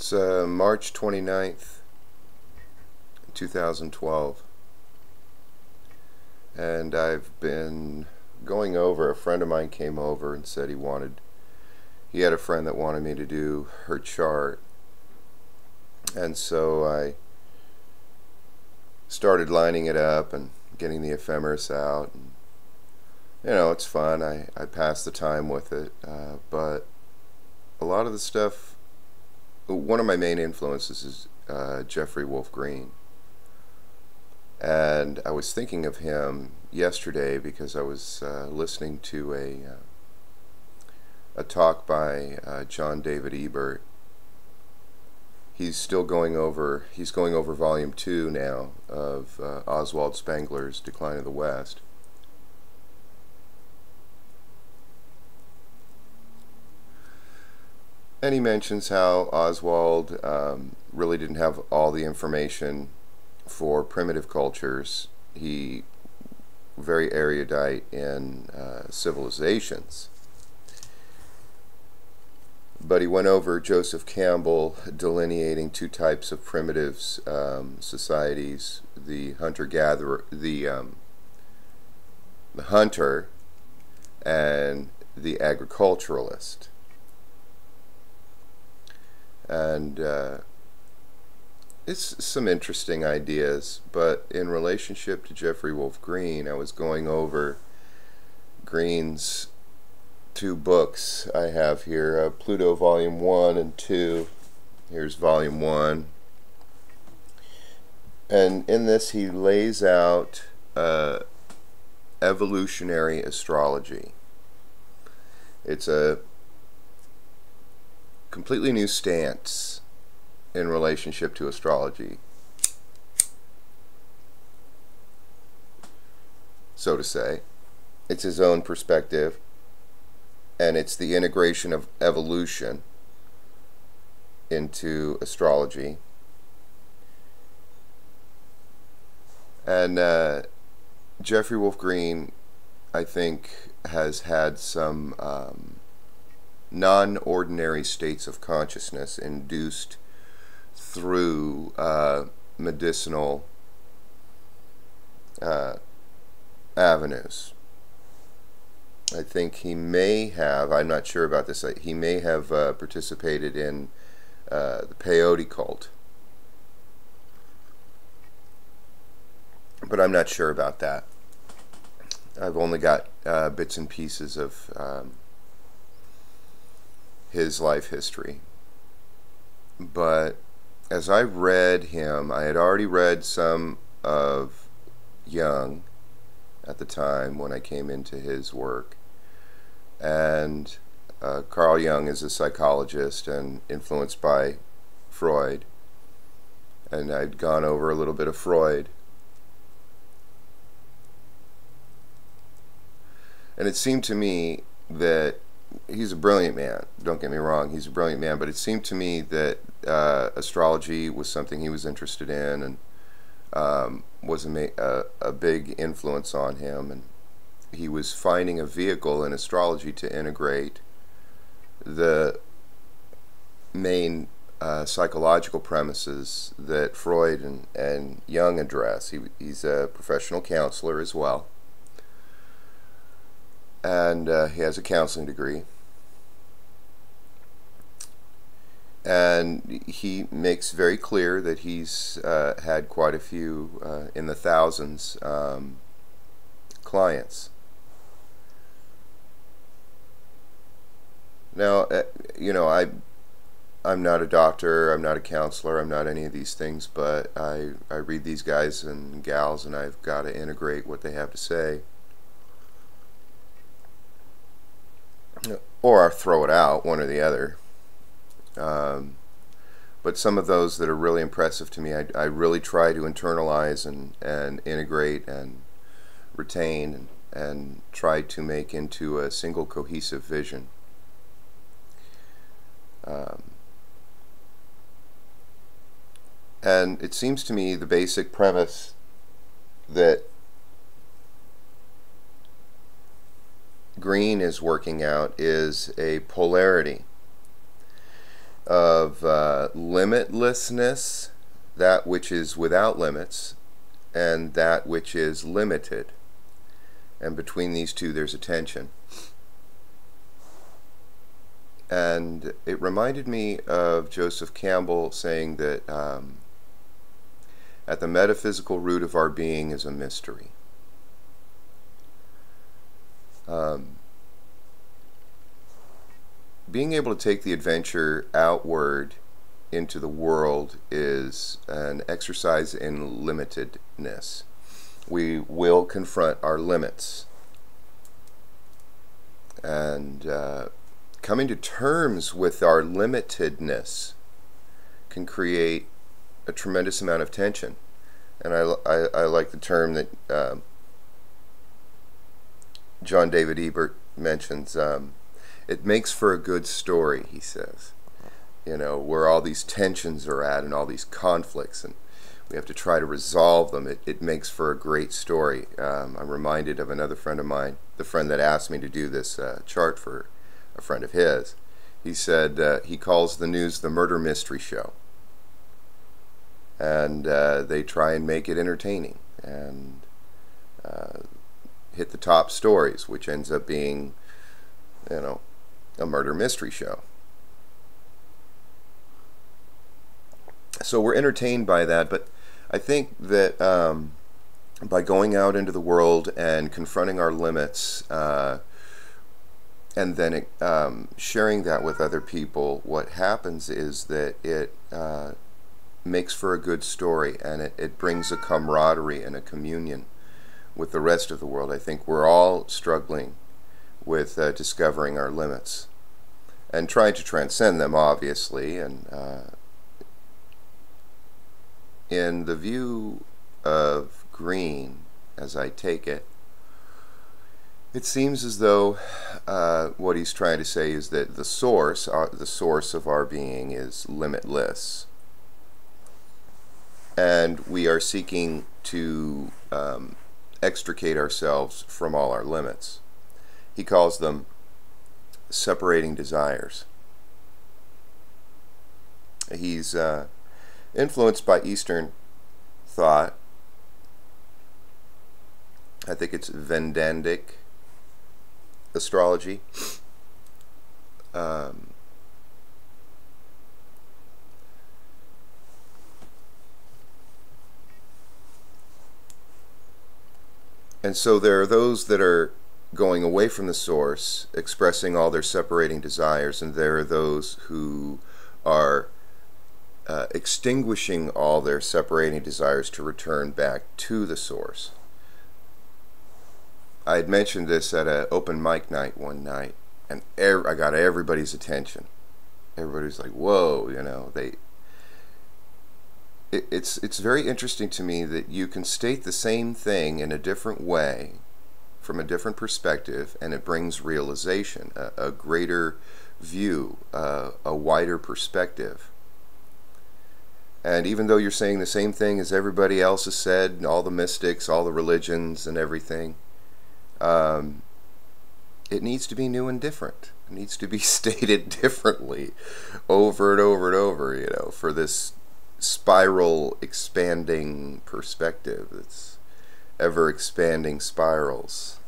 It's March 29th, 2012, and I've been going over, a friend of mine came over and said he had a friend that wanted me to do her chart, and so I started lining it up and getting the ephemeris out, and it's fun. I pass the time with it, but a lot of the stuff, one of my main influences is Jeffrey Wolf Green, and I was thinking of him yesterday because I was listening to a talk by John David Ebert. He's going over volume 2 now of Oswald Spengler's Decline of the West. And he mentions how Oswald really didn't have all the information for primitive cultures. He very erudite in civilizations. But he went over Joseph Campbell delineating two types of primitives societies: the hunter-gatherer, the hunter, and the agriculturalist. And it's some interesting ideas, but in relationship to Jeffrey Wolf Green, I was going over Green's two books I have here, Pluto Volume 1 and 2. Here's Volume 1. And in this he lays out evolutionary astrology. It's a completely new stance in relationship to astrology, so to say. It's his own perspective, and it's the integration of evolution into astrology. And Jeffrey Wolf Green, I think, has had some non-ordinary states of consciousness induced through medicinal avenues. I think he may have, I'm not sure about this, he may have participated in the peyote cult, but I'm not sure about that. I've only got bits and pieces of his life history. But as I read him, I had already read some of Jung at the time when I came into his work, and Carl Jung is a psychologist and influenced by Freud, and I'd gone over a little bit of Freud, and it seemed to me that he's a brilliant man, don't get me wrong, he's a brilliant man, but it seemed to me that astrology was something he was interested in, and was a big influence on him, and he was finding a vehicle in astrology to integrate the main psychological premises that Freud and Jung address. He's a professional counselor as well, and he has a counseling degree, and he makes very clear that he's had quite a few, in the thousands, clients. Now, I'm not a doctor, I'm not a counselor, I'm not any of these things, but I read these guys and gals, and I've got to integrate what they have to say, or throw it out, one or the other. But some of those that are really impressive to me, I really try to internalize and integrate and retain, and try to make into a single cohesive vision. And it seems to me the basic premise that Green is working out is a polarity. of limitlessness, that which is without limits, and that which is limited. And between these two there's a tension. And it reminded me of Joseph Campbell saying that at the metaphysical root of our being is a mystery. Being able to take the adventure outward into the world is an exercise in limitedness. We will confront our limits. And coming to terms with our limitedness can create a tremendous amount of tension. And I like the term that John David Ebert mentions. It makes for a good story, he says. You know, where all these tensions are at and all these conflicts, and we have to try to resolve them. It makes for a great story. I'm reminded of another friend of mine, the friend that asked me to do this chart for a friend of his. He said he calls the news the murder mystery show. And they try and make it entertaining and hit the top stories, which ends up being, you know, a murder mystery show. So we're entertained by that, but I think that by going out into the world and confronting our limits and then sharing that with other people, what happens is that it makes for a good story, and it brings a camaraderie and a communion with the rest of the world. I think we're all struggling with discovering our limits and trying to transcend them, obviously. And in the view of Green, as I take it, it seems as though what he's trying to say is that the source of our being is limitless, and we are seeking to extricate ourselves from all our limits. He calls them separating desires. He's influenced by Eastern thought. I think it's Vedantic astrology. And so there are those that are going away from the source, expressing all their separating desires, and there are those who are extinguishing all their separating desires to return back to the source. I had mentioned this at an open mic night one night, and I got everybody's attention. Everybody's like, "Whoa!" You know, It's very interesting to me that you can state the same thing in a different way, from a different perspective, and it brings realization, a greater view, a wider perspective. And even though you're saying the same thing as everybody else has said, and all the mystics, all the religions and everything, it needs to be new and different. It needs to be stated differently over and over and over, you know, for this spiral expanding perspective. It's ever expanding spirals.